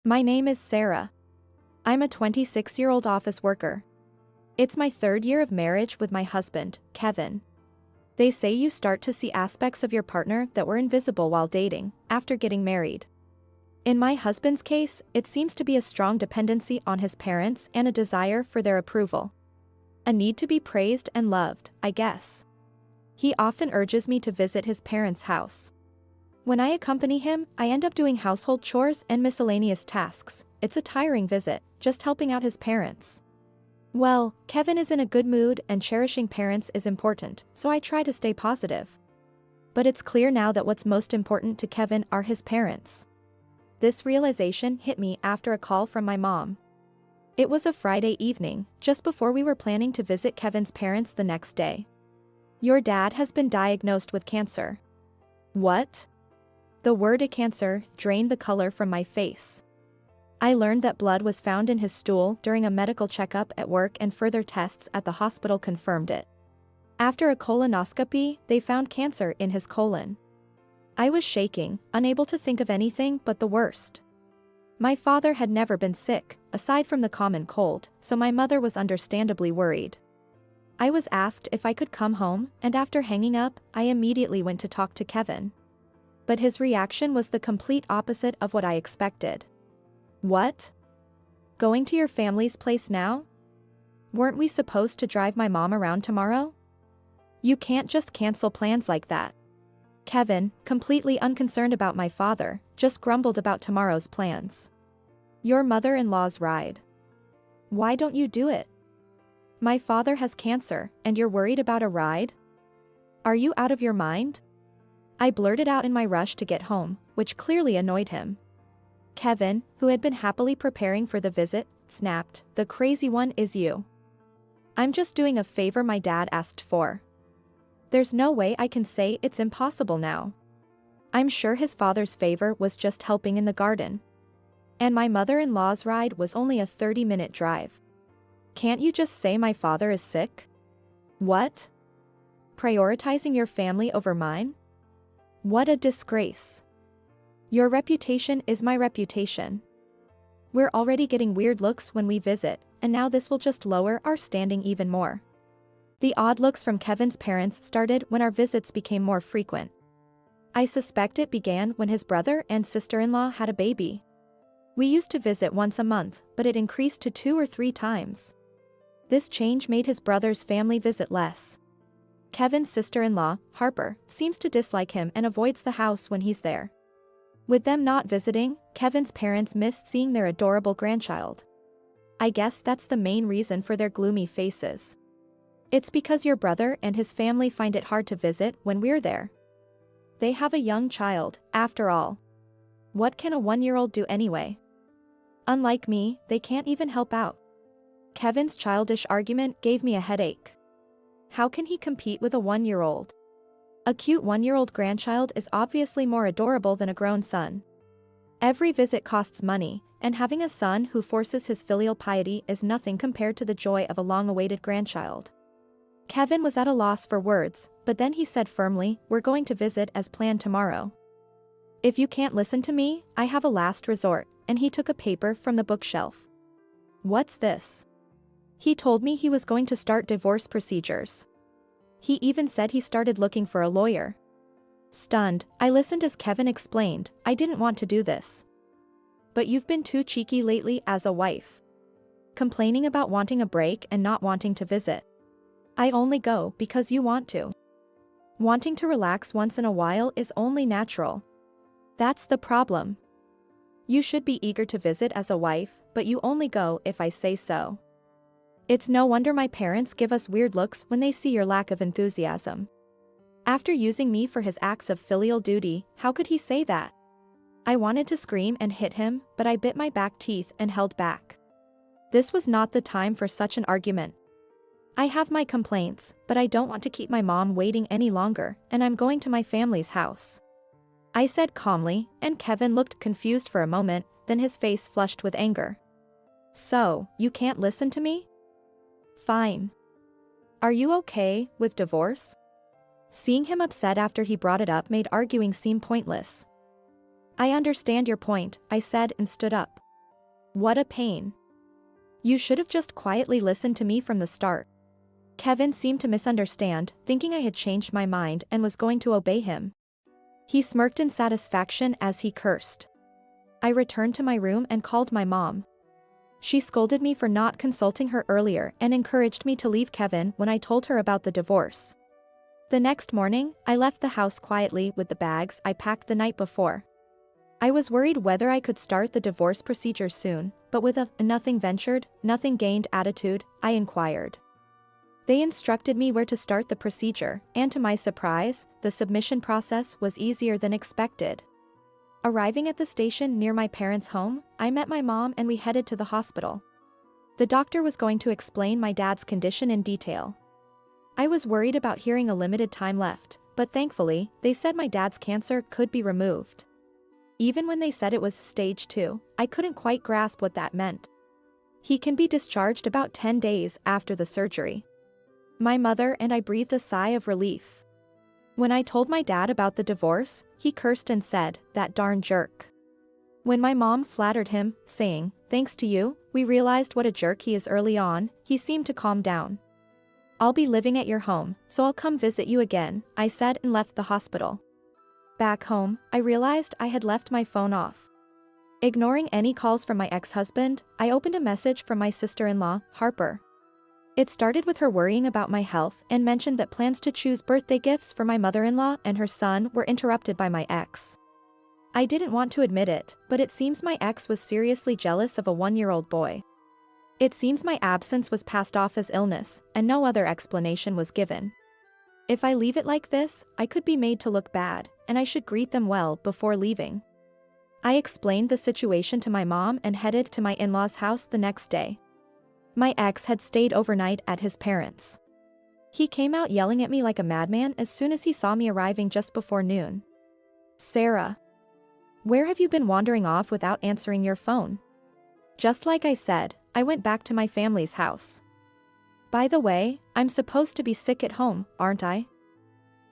My name is Sarah. I'm a 26-year-old office worker. It's my third year of marriage with my husband, Kevin. They say you start to see aspects of your partner that were invisible while dating, after getting married. In my husband's case, it seems to be a strong dependency on his parents and a desire for their approval. A need to be praised and loved, I guess. He often urges me to visit his parents' house. When I accompany him, I end up doing household chores and miscellaneous tasks. It's a tiring visit, just helping out his parents. Well, Kevin is in a good mood and cherishing parents is important, so I try to stay positive. But it's clear now that what's most important to Kevin are his parents. This realization hit me after a call from my mom. It was a Friday evening, just before we were planning to visit Kevin's parents the next day. "Your dad has been diagnosed with cancer." What? The word cancer drained the color from my face. I learned that blood was found in his stool during a medical checkup at work and further tests at the hospital confirmed it. After a colonoscopy, they found cancer in his colon. I was shaking, unable to think of anything but the worst. My father had never been sick, aside from the common cold, so my mother was understandably worried. I was asked if I could come home, and after hanging up, I immediately went to talk to Kevin. But his reaction was the complete opposite of what I expected. "What? Going to your family's place now? Weren't we supposed to drive my mom around tomorrow? You can't just cancel plans like that." Kevin, completely unconcerned about my father, just grumbled about tomorrow's plans. "Your mother-in-law's ride. Why don't you do it? My father has cancer, and you're worried about a ride? Are you out of your mind?" I blurted out in my rush to get home, which clearly annoyed him. Kevin, who had been happily preparing for the visit, snapped, "The crazy one is you. I'm just doing a favor my dad asked for. There's no way I can say it's impossible now. I'm sure his father's favor was just helping in the garden. And my mother-in-law's ride was only a 30-minute drive. Can't you just say my father is sick? What? Prioritizing your family over mine? What a disgrace. Your reputation is my reputation. We're already getting weird looks when we visit, and now this will just lower our standing even more." The odd looks from Kevin's parents started when our visits became more frequent. I suspect it began when his brother and sister-in-law had a baby. We used to visit once a month, but it increased to 2 or 3 times. This change made his brother's family visit less. Kevin's sister-in-law, Harper, seems to dislike him and avoids the house when he's there. With them not visiting, Kevin's parents missed seeing their adorable grandchild. I guess that's the main reason for their gloomy faces. It's because your brother and his family find it hard to visit when we're there. They have a young child, after all. What can a 1-year-old do anyway? Unlike me, they can't even help out. Kevin's childish argument gave me a headache. How can he compete with a 1-year-old? A cute 1-year-old grandchild is obviously more adorable than a grown son. Every visit costs money, and having a son who forces his filial piety is nothing compared to the joy of a long-awaited grandchild. Kevin was at a loss for words, but then he said firmly, "We're going to visit as planned tomorrow. If you can't listen to me, I have a last resort," and he took a paper from the bookshelf. "What's this?" He told me he was going to start divorce procedures. He even said he started looking for a lawyer. Stunned, I listened as Kevin explained, "I didn't want to do this. But you've been too cheeky lately as a wife. Complaining about wanting a break and not wanting to visit. I only go because you want to. Wanting to relax once in a while is only natural. That's the problem. You should be eager to visit as a wife, but you only go if I say so. It's no wonder my parents give us weird looks when they see your lack of enthusiasm." After using me for his acts of filial duty, how could he say that? I wanted to scream and hit him, but I bit my back teeth and held back. This was not the time for such an argument. I have my complaints, but I don't want to keep my mom waiting any longer, and I'm going to my family's house. I said calmly, and Kevin looked confused for a moment, then his face flushed with anger. "So, you can't listen to me? Fine. Are you okay with divorce?" Seeing him upset after he brought it up made arguing seem pointless. "I understand your point," I said and stood up. What a pain. You should have just quietly listened to me from the start. Kevin seemed to misunderstand, thinking I had changed my mind and was going to obey him. He smirked in satisfaction as he cursed. I returned to my room and called my mom. She scolded me for not consulting her earlier and encouraged me to leave Kevin when I told her about the divorce. The next morning, I left the house quietly with the bags I packed the night before. I was worried whether I could start the divorce procedure soon, but with a nothing ventured, nothing gained attitude, I inquired. They instructed me where to start the procedure, and to my surprise, the submission process was easier than expected. Arriving at the station near my parents' home, I met my mom and we headed to the hospital. The doctor was going to explain my dad's condition in detail. I was worried about hearing a limited time left, but thankfully, they said my dad's cancer could be removed. Even when they said it was stage 2, I couldn't quite grasp what that meant. He can be discharged about 10 days after the surgery. My mother and I breathed a sigh of relief. When I told my dad about the divorce, he cursed and said, "That darn jerk." When my mom flattered him, saying, "Thanks to you, we realized what a jerk he is early on," he seemed to calm down. "I'll be living at your home, so I'll come visit you again," I said and left the hospital. Back home, I realized I had left my phone off. Ignoring any calls from my ex-husband, I opened a message from my sister-in-law, Harper. It started with her worrying about my health and mentioned that plans to choose birthday gifts for my mother-in-law and her son were interrupted by my ex. I didn't want to admit it, but it seems my ex was seriously jealous of a 1-year-old boy. It seems my absence was passed off as illness, and no other explanation was given. If I leave it like this, I could be made to look bad, and I should greet them well before leaving. I explained the situation to my mom and headed to my in-laws' house the next day. My ex had stayed overnight at his parents'. He came out yelling at me like a madman as soon as he saw me arriving just before noon. "Sarah, where have you been wandering off without answering your phone?" Just like I said, I went back to my family's house. "By the way, I'm supposed to be sick at home, aren't I?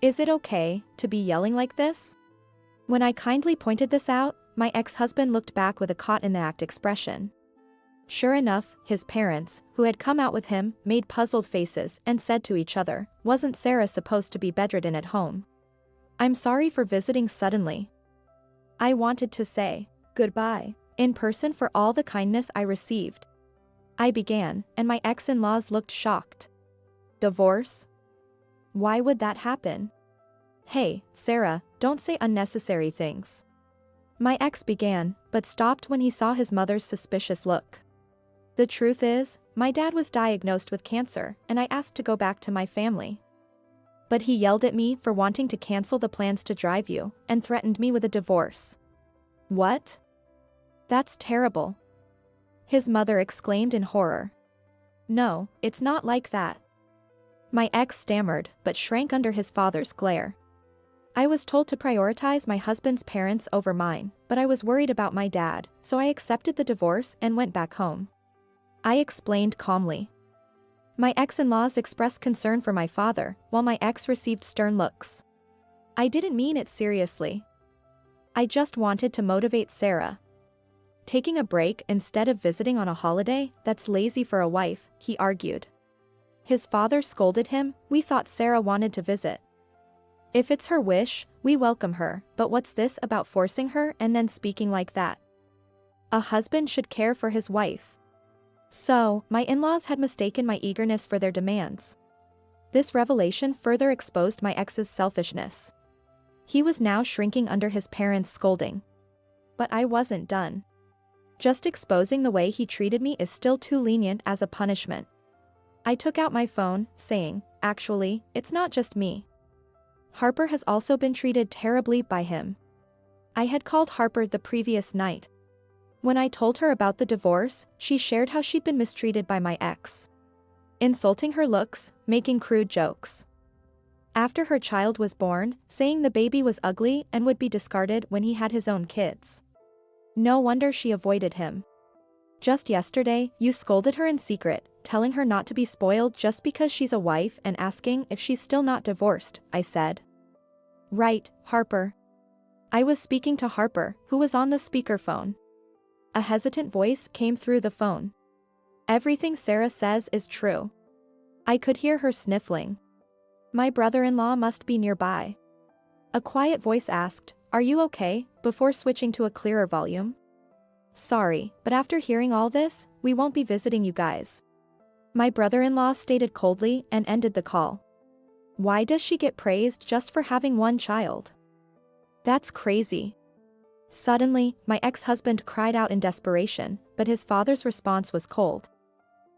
Is it okay to be yelling like this?" When I kindly pointed this out, my ex-husband looked back with a caught-in-the-act expression. Sure enough, his parents, who had come out with him, made puzzled faces and said to each other, "Wasn't Sarah supposed to be bedridden at home?" "I'm sorry for visiting suddenly. I wanted to say goodbye in person for all the kindness I received," I began, and my ex-in-laws looked shocked. "Divorce? Why would that happen?" "Hey, Sarah, don't say unnecessary things." My ex began, but stopped when he saw his mother's suspicious look. "The truth is, my dad was diagnosed with cancer, and I asked to go back to my family. But he yelled at me for wanting to cancel the plans to drive you, and threatened me with a divorce." "What? That's terrible," his mother exclaimed in horror. "No, it's not like that." My ex stammered, but shrank under his father's glare. "I was told to prioritize my husband's parents over mine, but I was worried about my dad, so I accepted the divorce and went back home," I explained calmly. My ex-in-laws expressed concern for my father, while my ex received stern looks. I didn't mean it seriously. I just wanted to motivate Sarah. "Taking a break instead of visiting on a holiday, that's lazy for a wife," he argued. His father scolded him, "We thought Sarah wanted to visit. If it's her wish, we welcome her, but what's this about forcing her and then speaking like that? A husband should care for his wife." So, my in-laws had mistaken my eagerness for their demands. This revelation further exposed my ex's selfishness. He was now shrinking under his parents' scolding. But I wasn't done. Just exposing the way he treated me is still too lenient as a punishment. I took out my phone, saying, "Actually, it's not just me. Harper has also been treated terribly by him." I had called Harper the previous night. When I told her about the divorce, she shared how she'd been mistreated by my ex, insulting her looks, making crude jokes. After her child was born, saying the baby was ugly and would be discarded when he had his own kids. No wonder she avoided him. Just yesterday, you scolded her in secret, telling her not to be spoiled just because she's a wife and asking if she's still not divorced, I said. "Right, Harper." I was speaking to Harper, who was on the speakerphone. A hesitant voice came through the phone. Everything Sarah says is true. I could hear her sniffling. My brother-in-law must be nearby. A quiet voice asked, "Are you okay?" before switching to a clearer volume. Sorry, but after hearing all this, we won't be visiting you guys. My brother-in-law stated coldly and ended the call. Why does she get praised just for having one child? That's crazy. Suddenly, my ex-husband cried out in desperation, but his father's response was cold.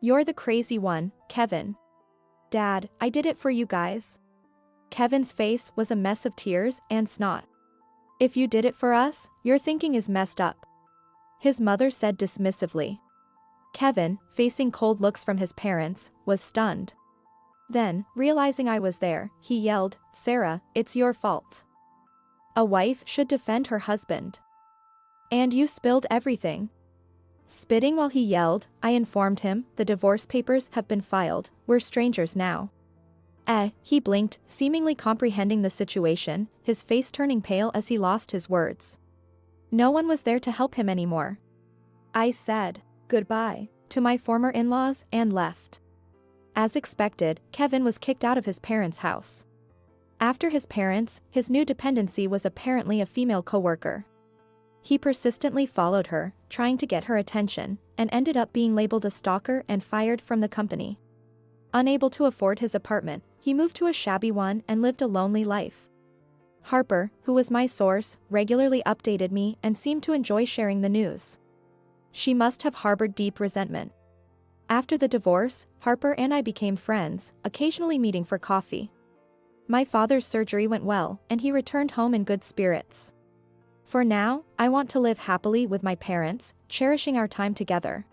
You're the crazy one, Kevin. Dad, I did it for you guys. Kevin's face was a mess of tears and snot. If you did it for us, your thinking is messed up. His mother said dismissively. Kevin, facing cold looks from his parents, was stunned. Then, realizing I was there, he yelled, Sarah, it's your fault. A wife should defend her husband. And you spilled everything. Spitting while he yelled, I informed him, the divorce papers have been filed, we're strangers now. He blinked, seemingly comprehending the situation, his face turning pale as he lost his words. No one was there to help him anymore. I said goodbye to my former in-laws and left. As expected, Kevin was kicked out of his parents' house. After his parents, his new dependency was apparently a female coworker. He persistently followed her, trying to get her attention, and ended up being labeled a stalker and fired from the company. Unable to afford his apartment, he moved to a shabby one and lived a lonely life. Harper, who was my source, regularly updated me and seemed to enjoy sharing the news. She must have harbored deep resentment. After the divorce, Harper and I became friends, occasionally meeting for coffee. My father's surgery went well, and he returned home in good spirits. For now, I want to live happily with my parents, cherishing our time together.